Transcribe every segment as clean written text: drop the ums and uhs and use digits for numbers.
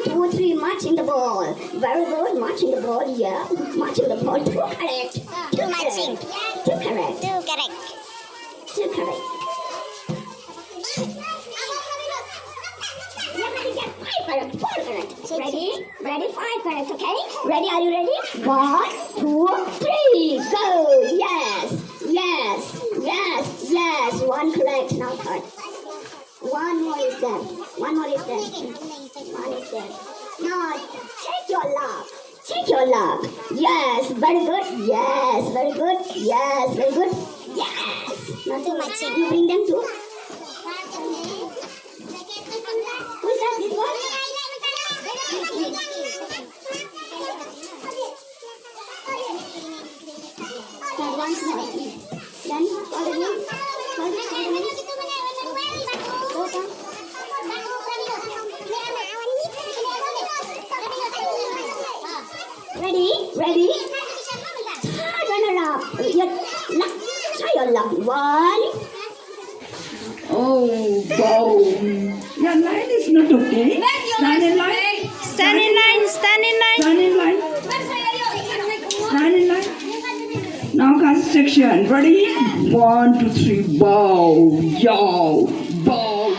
Two, three, marching the ball. Very good, marching the ball, yeah. Marching the ball, two correct. Two marching. Two correct. Two correct. Two correct. Five correct, four correct. Ready? Ready, five correct, okay? Ready, are you ready? One, two, three, go! Yes, yes, yes, yes. One correct, now third. One more is there. One more is there. One is there. Now, take your log. Take your log. Yes, very good. Yes, very good. Yes, very good. Yes. Now too much. You bring them too. Who's that? This one? That one's not. Then, all of you. Ready? Ready? Run around. Try your luck. One. Oh, wow. Your line is not okay. Stand in line. Stand in line. Stand in line. Stand in line. Stand in line. Now construction. Ready? 1, 2, 3. Bow. Yow. Bow.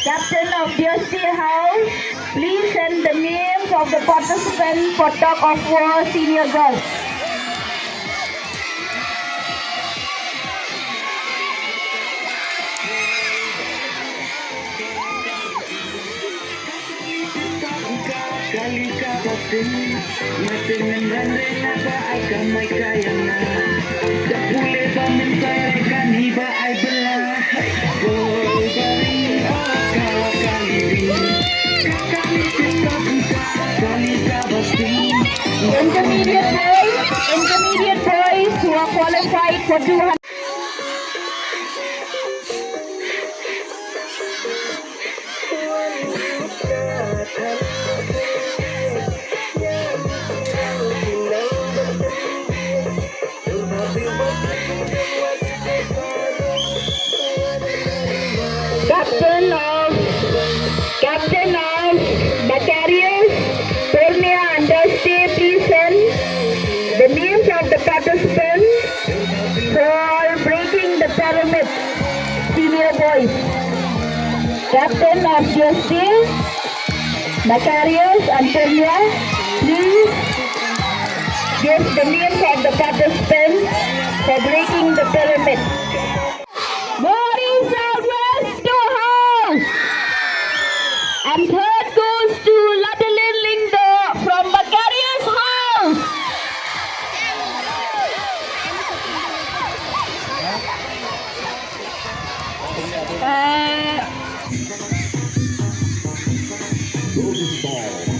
Captain of DST House, please send the names of the participants for tug of war senior girls. Kali for 200. Captain of Battalions, Khynnah and Dusty, please send the names of the participants for breaking the pyramid. Senior boys. Captain of Dusty, Battalions and Khynnah, please give the names of the participants for breaking the pyramid. Boris Southwest to house. And third goes to Ladalin Lindo from Macarius house. Golden ball.